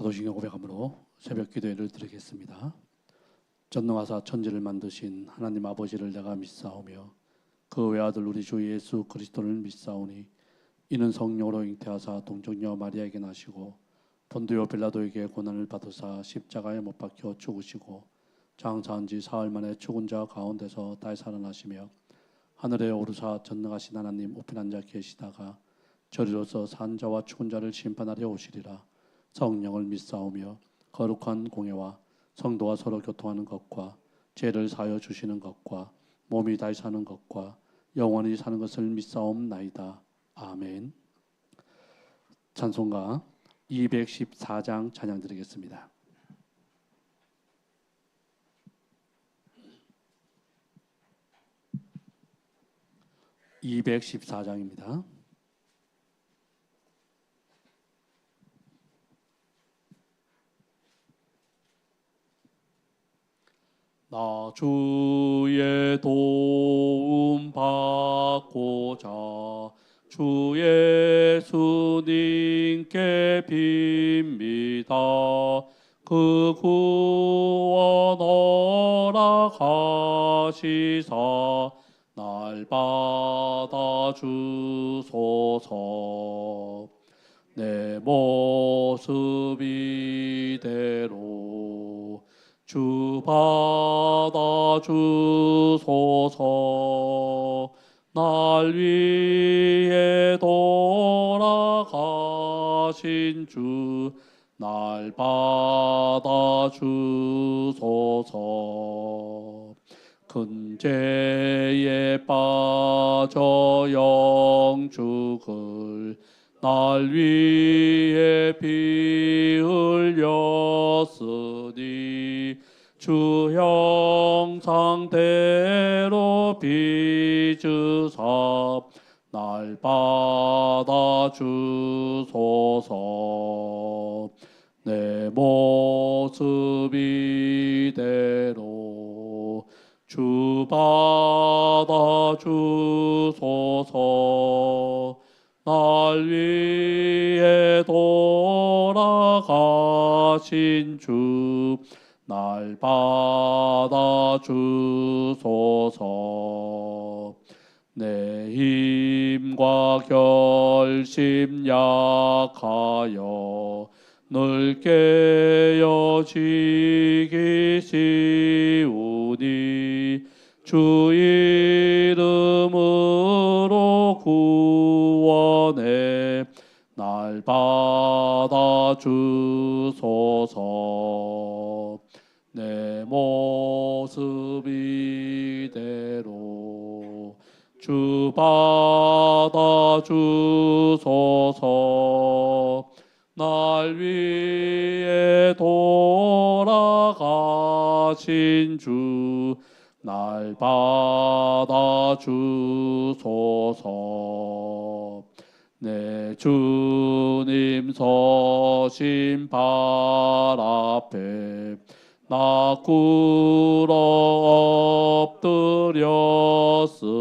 사도신경 고백함으로 새벽 기도회를 드리겠습니다. 전능하사 천지를 만드신 하나님 아버지를 내가 믿사오며 그 외아들 우리 주 예수 그리스도를 믿사오니 이는 성령으로 잉태하사 동정녀 마리아에게 나시고 본디오 빌라도에게 고난을 받으사 십자가에 못 박혀 죽으시고 장사한 지 사흘 만에 죽은 자 가운데서 다시 살아나시며 하늘에 오르사 전능하신 하나님 우편 앉아 계시다가 저리로서 산 자와 죽은 자를 심판하려 오시리라. 성령을 믿사오며 거룩한 공예와 성도와 서로 교통하는 것과 죄를 사하여 주시는 것과 몸이 다시 사는 것과 영원히 사는 것을 믿사옵나이다. 아멘. 찬송가 214장 찬양 드리겠습니다. 214장입니다. 나 주의 도움 받고자 주 예수님께 빕니다. 그 구원 허락하시사 날 받아 주소서. 내 모습 이대로 주 받아 주소서. 날 위해 돌아가신 주 날 받아 주소서. 큰 죄에 빠져 영죽을 날 위해 피 흘렸으니 주 형상대로 빚으사 날 받아 주소서. 내 모습 이대로 주 받아 주소서. 날 위해 돌아가신 주 날 받아 주소서. 내 힘과 결심 약하여 늘 깨어지기 쉬우니 주 이름으로 구원해 날 받아 주소서. 내 모습 이대로 주 받아 주소서. 날 위해 돌아가신 주 날 받아 주소서. 내 주님 서신 발 앞에 나 꿇어 엎드렸으니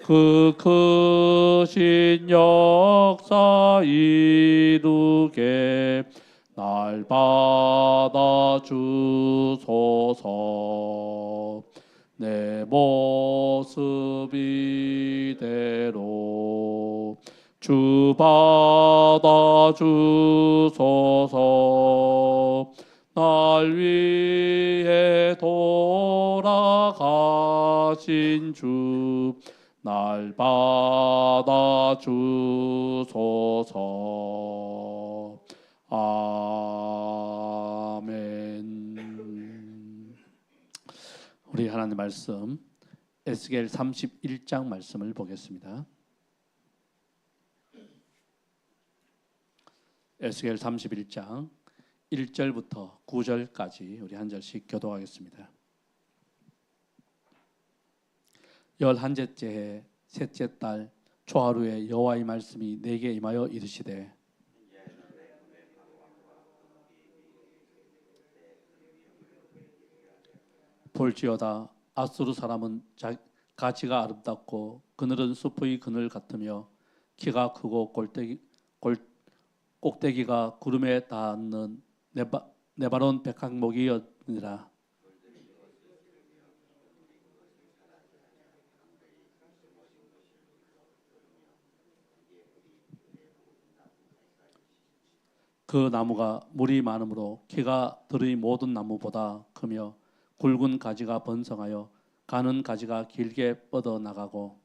그 크신 역사 이루게 날 받아 주소서. 내 모습 이대로 주 받아 주소서. 날 위해 돌아가신 주 날 받아 주소서. 아멘. 우리 하나님 말씀 에스겔 31장 말씀을 보겠습니다. 에스겔 31장 1절부터 9절까지 우리 한 절씩 교독하겠습니다. 11째 해 셋째 달 초하루에 여호와의 말씀이 내게 임하여 이르시되 볼지어다 아수르 사람은 가지가 아름답고 그늘은 숲의 그늘 같으며 키가 크고 꼭대기가 구름에 닿는 네바론 백향목이었느니라. 그 나무가 물이 많으므로 키가 들의 모든 나무보다 크며 굵은 가지가 번성하여 가는 가지가 길게 뻗어 나가고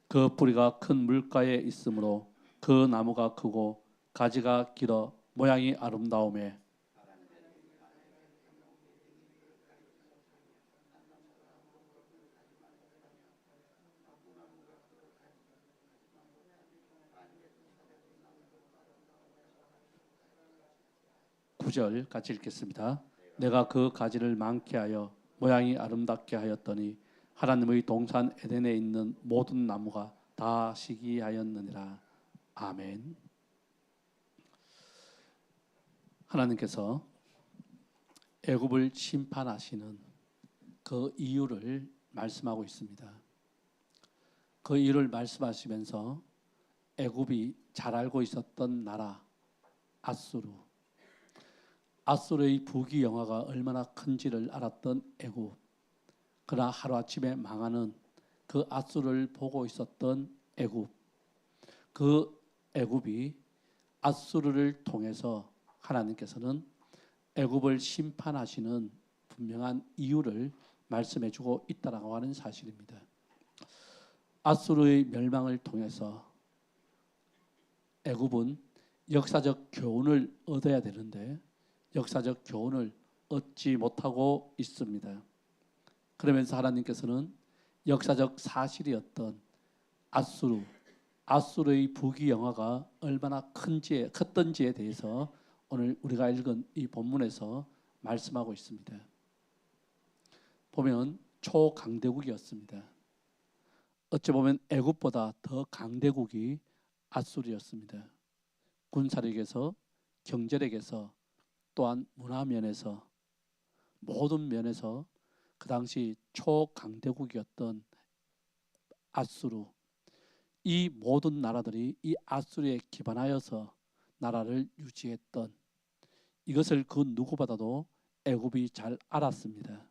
그 뿌리가 큰 물가에 있으므로 그 나무가 크고 가지가 길어 모양이 아름다우며 9절 같이 읽겠습니다. 내가 그 가지를 많게 하여 모양이 아름답게 하였더니 하나님의 동산 에덴에 있는 모든 나무가 다 시기하였느니라. 아멘. 하나님께서 애굽을 심판하시는 그 이유를 말씀하고 있습니다. 그 이유를 말씀하시면서 애굽이 잘 알고 있었던 나라 아수르의 부귀영화가 얼마나 큰지를 알았던 애굽, 그러나 하루아침에 망하는 그 아수르를 보고 있었던 애굽, 그 애굽이 아수르를 통해서 하나님께서는 애굽을 심판하시는 분명한 이유를 말씀해주고 있다라고 하는 사실입니다. 아수르의 멸망을 통해서 애굽은 역사적 교훈을 얻어야 되는데 역사적 교훈을 얻지 못하고 있습니다. 그러면서 하나님께서는 역사적 사실이었던 아수르의 부귀영화가 얼마나 컸던지에 대해서 오늘 우리가 읽은 이 본문에서 말씀하고 있습니다. 보면 초강대국이었습니다. 어찌 보면 애굽보다 더 강대국이 아수르였습니다. 군사력에서, 경제력에서, 또한 문화면에서, 모든 면에서 그 당시 초강대국이었던 아수르, 이 모든 나라들이 이 아수르에 기반하여서 나라를 유지했던, 이것을 그 누구보다도 애굽이 잘 알았습니다.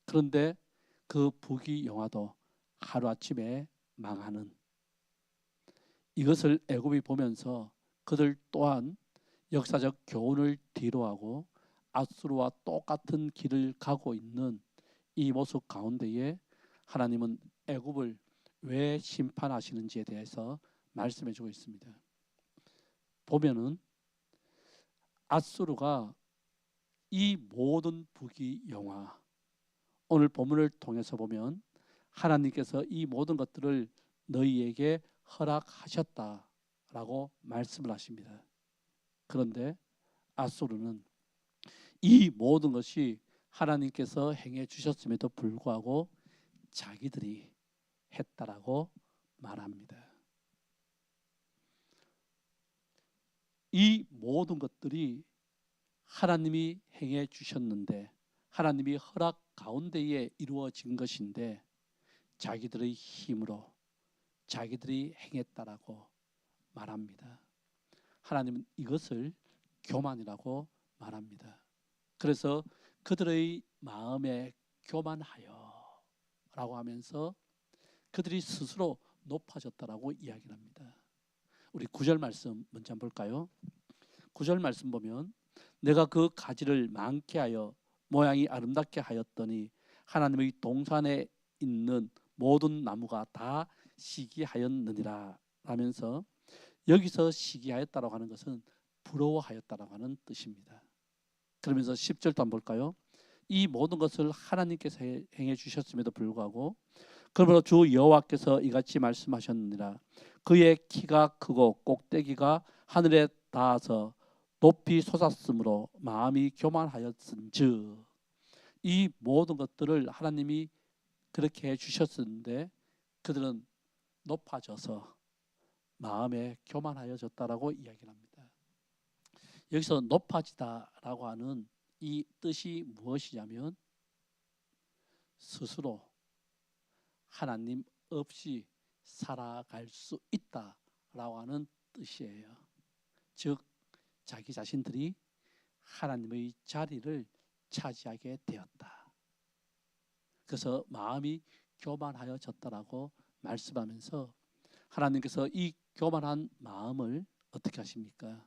그런데 그 부귀영화도 하루아침에 망하는, 이것을 애굽이 보면서 그들 또한 역사적 교훈을 뒤로하고 아수르와 똑같은 길을 가고 있는 이 모습 가운데에 하나님은 애굽을 왜 심판하시는지에 대해서 말씀해 주고 있습니다. 보면은 아수르가 이 모든 부귀영화, 오늘 본문을 통해서 보면 하나님께서 이 모든 것들을 너희에게 허락하셨다라고 말씀을 하십니다. 그런데 아수르는 이 모든 것이 하나님께서 행해 주셨음에도 불구하고 자기들이 했다라고 말합니다. 이 모든 것들이 하나님이 행해 주셨는데 하나님이 허락 가운데에 이루어진 것인데 자기들의 힘으로 자기들이 행했다라고 말합니다. 하나님은 이것을 교만이라고 말합니다. 그래서 그들의 마음에 교만하여 라고 하면서 그들이 스스로 높아졌다라고 이야기를 합니다. 우리 9절 말씀 먼저 한번 볼까요? 9절 말씀 보면 내가 그 가지를 많게 하여 모양이 아름답게 하였더니 하나님의 동산에 있는 모든 나무가 다 시기하였느니라 하면서, 여기서 시기하였다라고 하는 것은 부러워하였다라고 하는 뜻입니다. 그러면서 10절도 한번 볼까요? 이 모든 것을 하나님께서 행해 주셨음에도 불구하고 그러므로 주 여호와께서 이같이 말씀하셨느니라. 그의 키가 크고 꼭대기가 하늘에 닿아서 높이 솟았으므로 마음이 교만하였은즉, 이 모든 것들을 하나님이 그렇게 해주셨었는데 그들은 높아져서 마음에 교만하여졌다라고 이야기를 합니다. 여기서 높아지다라고 하는 이 뜻이 무엇이냐면 스스로 하나님 없이 살아갈 수 있다라고 하는 뜻이에요. 즉 자기 자신들이 하나님의 자리를 차지하게 되었다. 그래서 마음이 교만하여졌다라고 말씀하면서 하나님께서 이 교만한 마음을 어떻게 하십니까?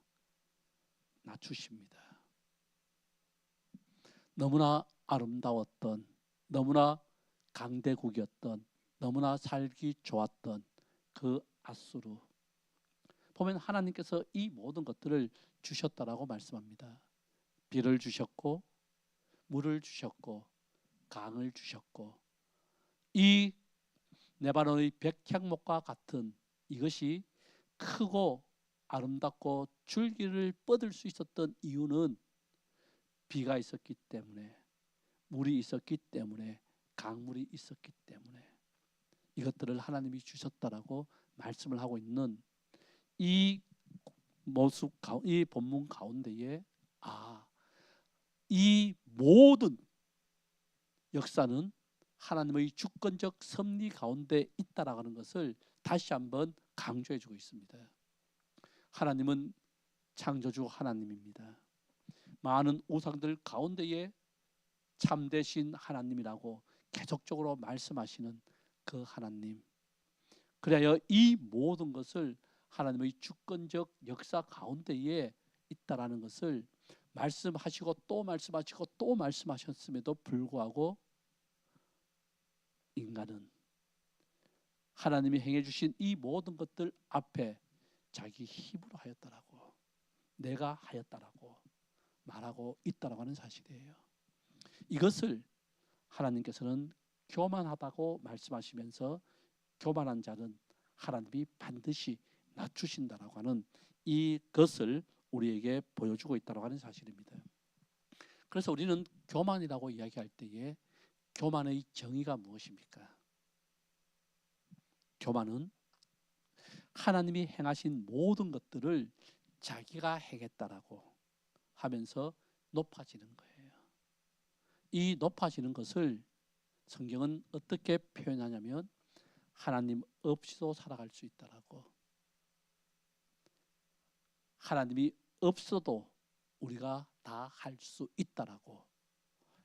낮추십니다. 너무나 아름다웠던, 너무나 강대국이었던, 너무나 살기 좋았던 그 앗수르, 보면 하나님께서 이 모든 것들을 주셨다라고 말씀합니다. 비를 주셨고 물을 주셨고 강을 주셨고, 이 레바논의 백향목과 같은 이것이 크고 아름답고 줄기를 뻗을 수 있었던 이유는 비가 있었기 때문에, 물이 있었기 때문에, 강물이 있었기 때문에 이것들을 하나님이 주셨다라고 말씀을 하고 있는 이 모습, 이 본문 가운데에 이 모든 역사는 하나님의 주권적 섭리 가운데 있다라는 것을 다시 한번 강조해주고 있습니다. 하나님은 창조주 하나님입니다. 많은 우상들 가운데에 참되신 하나님이라고 계속적으로 말씀하시는 그 하나님, 그래야 이 모든 것을 하나님의 주권적 역사 가운데에 있다라는 것을 말씀하시고 또 말씀하시고 또 말씀하셨음에도 불구하고 인간은 하나님이 행해 주신 이 모든 것들 앞에 자기 힘으로 하였다라고, 내가 하였다라고 말하고 있다라고 하는 사실이에요. 이것을 하나님께서는 교만하다고 말씀하시면서 교만한 자는 하나님이 반드시 낮추신다라고 하는 이것을 우리에게 보여주고 있다고 하는 사실입니다. 그래서 우리는 교만이라고 이야기할 때에 교만의 정의가 무엇입니까? 교만은 하나님이 행하신 모든 것들을 자기가 행했다라고 하면서 높아지는 거예요. 이 높아지는 것을 성경은 어떻게 표현하냐면 하나님 없이도 살아갈 수 있다라고, 하나님이 없어도 우리가 다 할 수 있다라고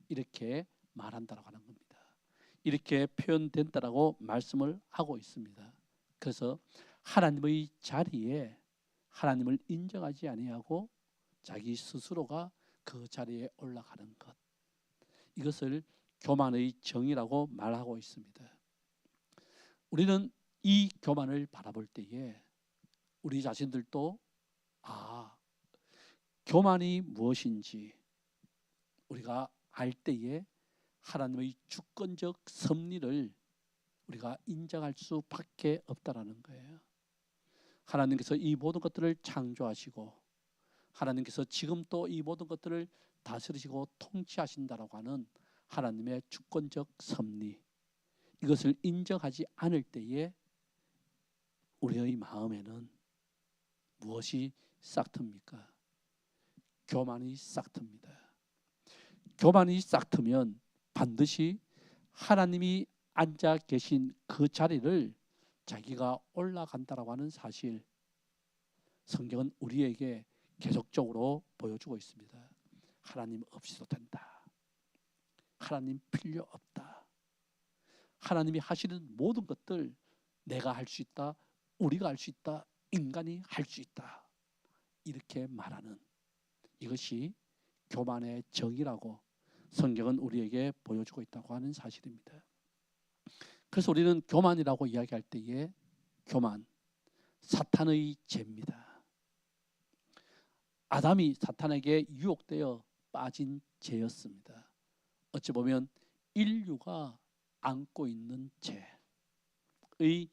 이렇게 말한다라고 하는 겁니다. 이렇게 표현된다라고 말씀을 하고 있습니다. 그래서 하나님의 자리에 하나님을 인정하지 아니하고 자기 스스로가 그 자리에 올라가는 것, 이것을 교만의 정의라고 말하고 있습니다. 우리는 이 교만을 바라볼 때에 우리 자신들도 교만이 무엇인지 우리가 알 때에 하나님의 주권적 섭리를 우리가 인정할 수밖에 없다라는 거예요. 하나님께서 이 모든 것들을 창조하시고 하나님께서 지금 또 이 모든 것들을 다스리시고 통치하신다라고 하는 하나님의 주권적 섭리, 이것을 인정하지 않을 때에 우리의 마음에는 무엇이 싹틉니까? 교만이 싹틉니다. 교만이 싹트면 반드시 하나님이 앉아 계신 그 자리를 자기가 올라간다라고 하는 사실, 성경은 우리에게 계속적으로 보여주고 있습니다. 하나님 없이도 된다. 하나님 필요 없다. 하나님이 하시는 모든 것들 내가 할 수 있다. 우리가 할 수 있다. 인간이 할 수 있다. 이렇게 말하는 이것이 교만의 정의라고 성경은 우리에게 보여주고 있다고 하는 사실입니다. 그래서 우리는 교만이라고 이야기할 때에 교만, 사탄의 죄입니다. 아담이 사탄에게 유혹되어 빠진 죄였습니다. 어찌 보면 인류가 안고 있는 죄의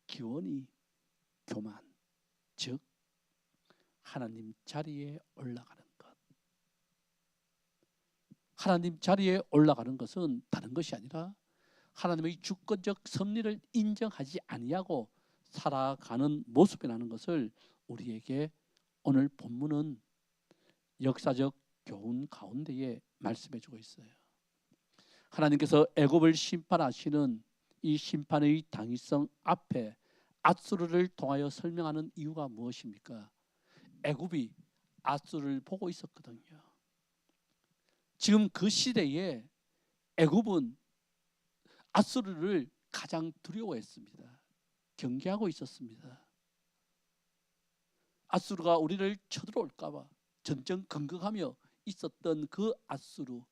기원이 교만, 즉 하나님 자리에 올라가는 것. 하나님 자리에 올라가는 것은 다른 것이 아니라 하나님의 주권적 섭리를 인정하지 아니하고 살아가는 모습이라는 것을 우리에게 오늘 본문은 역사적 교훈 가운데에 말씀해 주고 있어요. 하나님께서 애굽을 심판하시는 이 심판의 당위성 앞에 앗수르를 통하여 설명하는 이유가 무엇입니까? 애굽이 앗수르를 보고 있었거든요. 지금 그 시대에 애굽은 앗수르를 가장 두려워했습니다. 경계하고 있었습니다. 앗수르가 우리를 쳐들어올까 봐 전전긍긍하며 있었던 그 앗수르,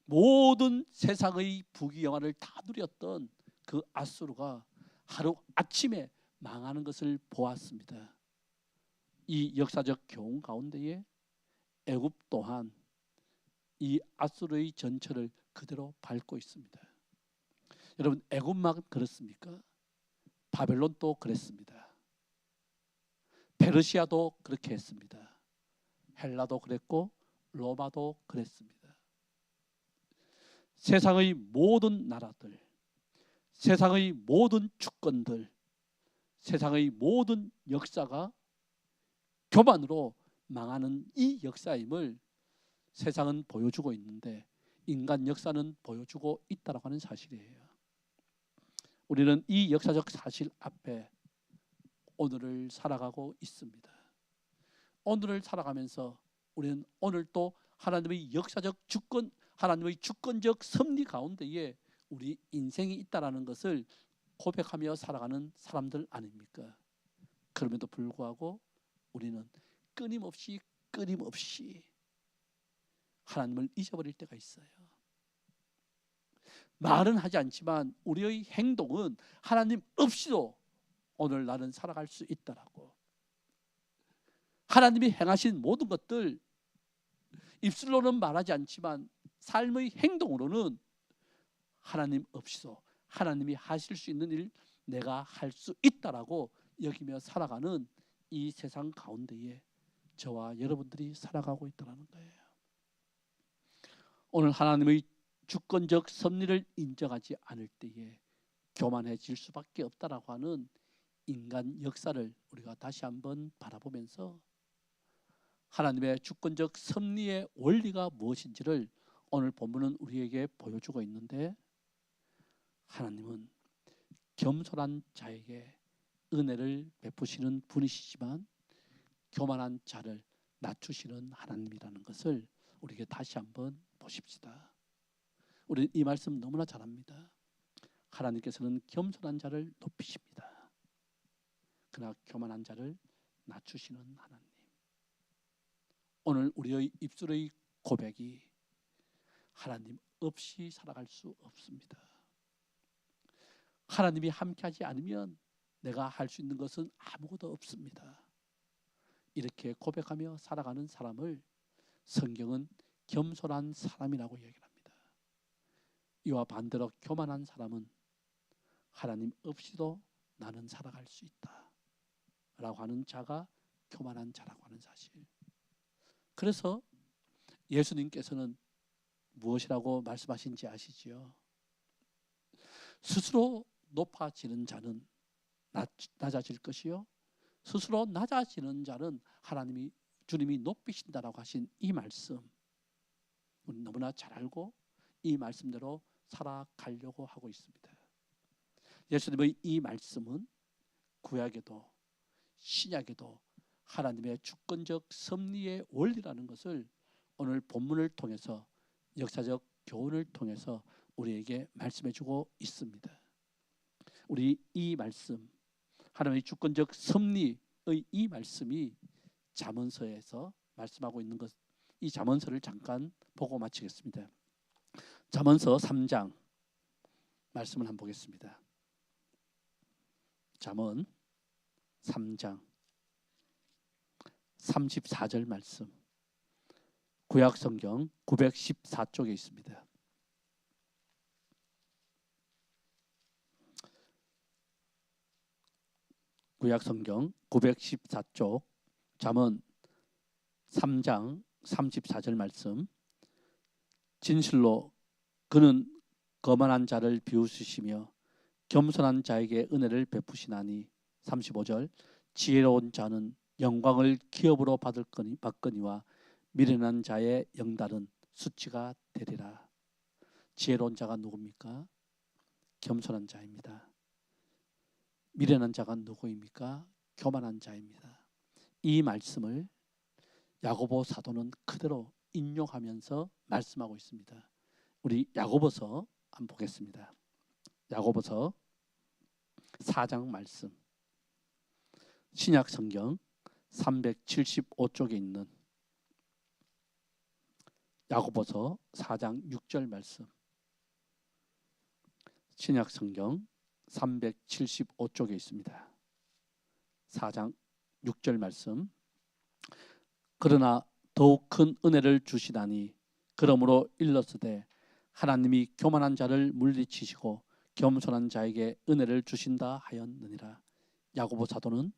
모든 세상의 부귀영화를 다 누렸던 그 앗수르가 하루 아침에 망하는 것을 보았습니다. 이 역사적 교훈 가운데에 애굽 또한 이 앗수르의 전철을 그대로 밟고 있습니다. 여러분, 애굽만 그렇습니까? 바벨론도 그랬습니다. 페르시아도 그렇게 했습니다. 헬라도 그랬고 로마도 그랬습니다. 세상의 모든 나라들, 세상의 모든 주권들, 세상의 모든 역사가 교만으로 망하는 이 역사임을 세상은 보여주고 있는데 인간 역사는 보여주고 있다고 하는 사실이에요. 우리는 이 역사적 사실 앞에 오늘을 살아가고 있습니다. 오늘을 살아가면서 우리는 오늘 또 하나님의 역사적 주권, 하나님의 주권적 섭리 가운데에 우리 인생이 있다라는 것을 고백하며 살아가는 사람들 아닙니까? 그럼에도 불구하고 우리는 끊임없이 하나님을 잊어버릴 때가 있어요. 말은 하지 않지만 우리의 행동은 하나님 없이도 오늘 나는 살아갈 수 있다라고. 하나님이 행하신 모든 것들 입술로는 말하지 않지만 삶의 행동으로는 하나님 없이도 하나님이 하실 수 있는 일 내가 할 수 있다라고 여기며 살아가는 이 세상 가운데에 저와 여러분들이 살아가고 있다는 거예요. 오늘 하나님의 주권적 섭리를 인정하지 않을 때에 교만해질 수밖에 없다라고 하는 인간 역사를 우리가 다시 한번 바라보면서 하나님의 주권적 섭리의 원리가 무엇인지를 오늘 본문은 우리에게 보여주고 있는데, 하나님은 겸손한 자에게 은혜를 베푸시는 분이시지만 교만한 자를 낮추시는 하나님이라는 것을 우리에게 다시 한번 보십시다. 우리 이 말씀 너무나 잘 압니다. 하나님께서는 겸손한 자를 높이십니다. 그러나 교만한 자를 낮추시는 하나님. 오늘 우리의 입술의 고백이 하나님 없이 살아갈 수 없습니다. 하나님이 함께하지 않으면 내가 할 수 있는 것은 아무것도 없습니다. 이렇게 고백하며 살아가는 사람을 성경은 겸손한 사람이라고 얘기합니다. 이와 반대로 교만한 사람은 하나님 없이도 나는 살아갈 수 있다 라고 하는 자가 교만한 자라고 하는 사실. 그래서 예수님께서는 무엇이라고 말씀하신지 아시지요? 스스로 높아지는 자는 낮아질 것이요, 스스로 낮아지는 자는 주님이 높이신다라고 하신 이 말씀, 우리 너무나 잘 알고 이 말씀대로 살아가려고 하고 있습니다. 예수님의 이 말씀은 구약에도 신약에도 하나님의 주권적 섭리의 원리라는 것을 오늘 본문을 통해서 역사적 교훈을 통해서 우리에게 말씀해주고 있습니다. 우리 이 말씀, 하나님의 주권적 섭리의 이 말씀이 잠언서에서 말씀하고 있는 것, 이 잠언서를 잠깐 보고 마치겠습니다. 잠언서 3장 말씀을 한번 보겠습니다. 잠언 3장 34절 말씀, 구약 성경 914쪽에 있습니다. 구약 성경 914쪽 잠언 3장 34절 말씀, 진실로 그는 거만한 자를 비웃으시며 겸손한 자에게 은혜를 베푸시나니. 35절, 지혜로운 자는 영광을 기업으로 받거니와 미련한 자의 영달은 수치가 되리라. 지혜로운 자가 누굽니까? 겸손한 자입니다. 미련한 자가 누구입니까? 교만한 자입니다. 이 말씀을 야고보 사도는 그대로 인용하면서 말씀하고 있습니다. 우리 야고보서 한번 보겠습니다. 야고보서 4장 말씀, 신약 성경 375쪽에 있는 야고보서 4장 6절 말씀, 신약 성경 375쪽에 있습니다. 4장 6절 말씀. 그러나 더욱 큰 은혜를 주시다니 그러므로 일렀으되 하나님이 교만한 자를 물리치시고 겸손한 자에게 은혜를 주신다 하였느니라. 야고보 사도는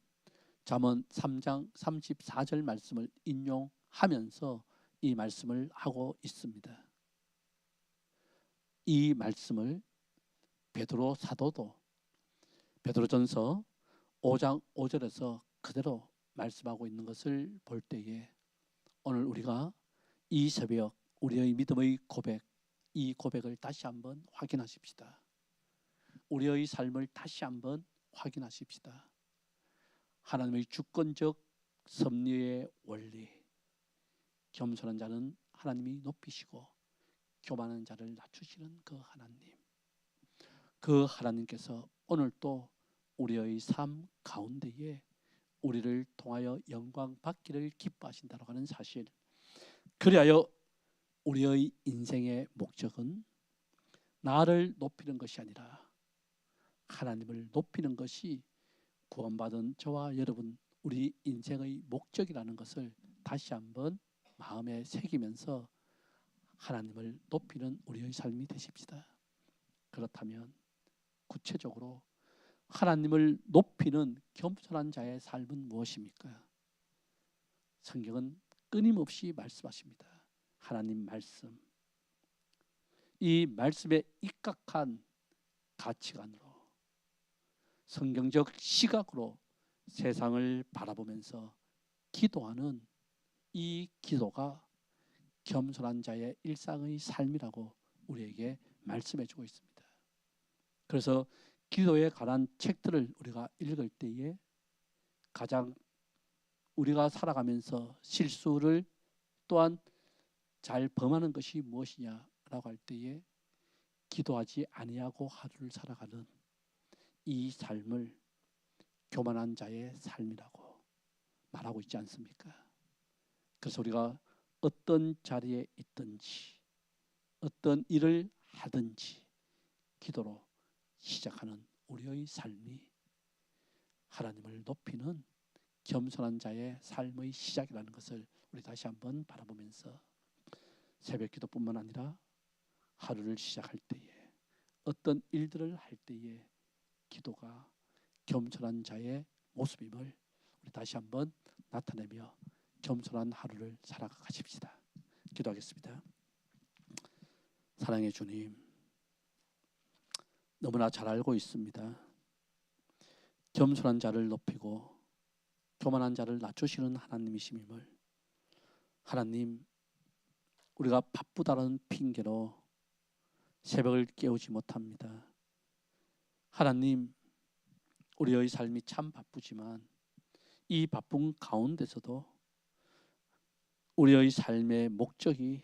잠언 3장 34절 말씀을 인용하면서 이 말씀을 하고 있습니다. 이 말씀을 베드로 사도도 베드로전서 5장 5절에서 그대로 말씀하고 있는 것을 볼 때에 오늘 우리가 이 새벽 우리의 믿음의 고백, 이 고백을 다시 한번 확인하십시다. 우리의 삶을 다시 한번 확인하십시다. 하나님의 주권적 섭리의 원리, 겸손한 자는 하나님이 높이시고 교만한 자를 낮추시는 그 하나님, 그 하나님께서 오늘 또 우리의 삶 가운데에 우리를 통하여 영광 받기를 기뻐하신다고 하는 사실, 그리하여 우리의 인생의 목적은 나를 높이는 것이 아니라 하나님을 높이는 것이 구원받은 저와 여러분 우리 인생의 목적이라는 것을 다시 한번 마음에 새기면서 하나님을 높이는 우리의 삶이 되십시다. 그렇다면 구체적으로 하나님을 높이는 겸손한 자의 삶은 무엇입니까? 성경은 끊임없이 말씀하십니다. 하나님 말씀, 이 말씀에 입각한 가치관으로 성경적 시각으로 세상을 바라보면서 기도하는 이 기도가 겸손한 자의 일상의 삶이라고 우리에게 말씀해 주고 있습니다. 그래서 기도에 관한 책들을 우리가 읽을 때에 가장 우리가 살아가면서 실수를 또한 잘 범하는 것이 무엇이냐라고 할 때에 기도하지 아니하고 하루를 살아가는 이 삶을 교만한 자의 삶이라고 말하고 있지 않습니까? 그래서 우리가 어떤 자리에 있든지 어떤 일을 하든지 기도로 시작하는 우리의 삶이 하나님을 높이는 겸손한 자의 삶의 시작이라는 것을 우리 다시 한번 바라보면서 새벽 기도뿐만 아니라 하루를 시작할 때에 어떤 일들을 할 때에 기도가 겸손한 자의 모습임을 우리 다시 한번 나타내며 겸손한 하루를 살아가십시다. 기도하겠습니다. 사랑의 주님, 너무나 잘 알고 있습니다. 겸손한 자를 높이고 교만한 자를 낮추시는 하나님이심임을. 하나님, 우리가 바쁘다는 핑계로 새벽을 깨우지 못합니다. 하나님, 우리의 삶이 참 바쁘지만 이 바쁜 가운데서도 우리의 삶의 목적이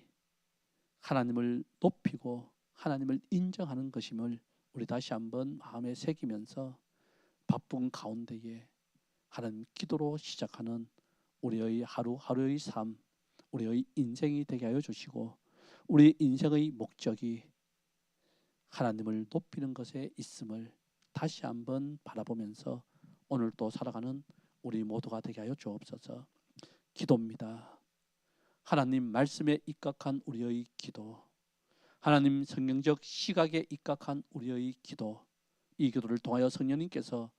하나님을 높이고 하나님을 인정하는 것임을 우리 다시 한번 마음에 새기면서 바쁜 가운데에 하나님 기도로 시작하는 우리의 하루하루의 삶, 우리의 인생이 되게 하여 주시고 우리 인생의 목적이 하나님을 높이는 것에 있음을 다시 한번 바라보면서 오늘 또 살아가는 우리 모두가 되게 하여 주옵소서. 기도입니다. 하나님 말씀에 입각한 우리의 기도, 하나님 성경적 시각에 입각한 우리의 기도, 이 기도를 통하여 성령님께서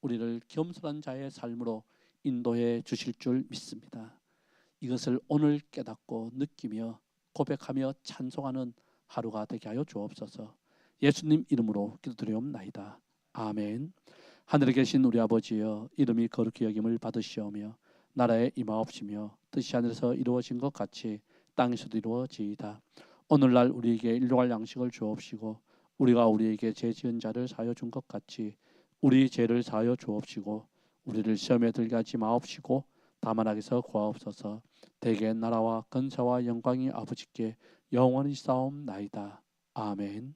우리를 겸손한 자의 삶으로 인도해 주실 줄 믿습니다. 이것을 오늘 깨닫고 느끼며 고백하며 찬송하는 하루가 되게 하여 주옵소서. 예수님 이름으로 기도드리옵나이다. 아멘. 하늘에 계신 우리 아버지여, 이름이 거룩히 여김을 받으시오며 나라에 임하옵시며 뜻이 하늘에서 이루어진 것 같이 땅에서도 이루어지이다. 오늘날 우리에게 일용할 양식을 주옵시고 우리가 우리에게 죄 지은 자를 사하여 준 것 같이 우리 죄를 사하여 주옵시고 우리를 시험에 들게 하지 마옵시고 다만 악에서 구하옵소서. 대개 나라와 근사와 영광이 아버지께 영원히 싸움나이다. 아멘.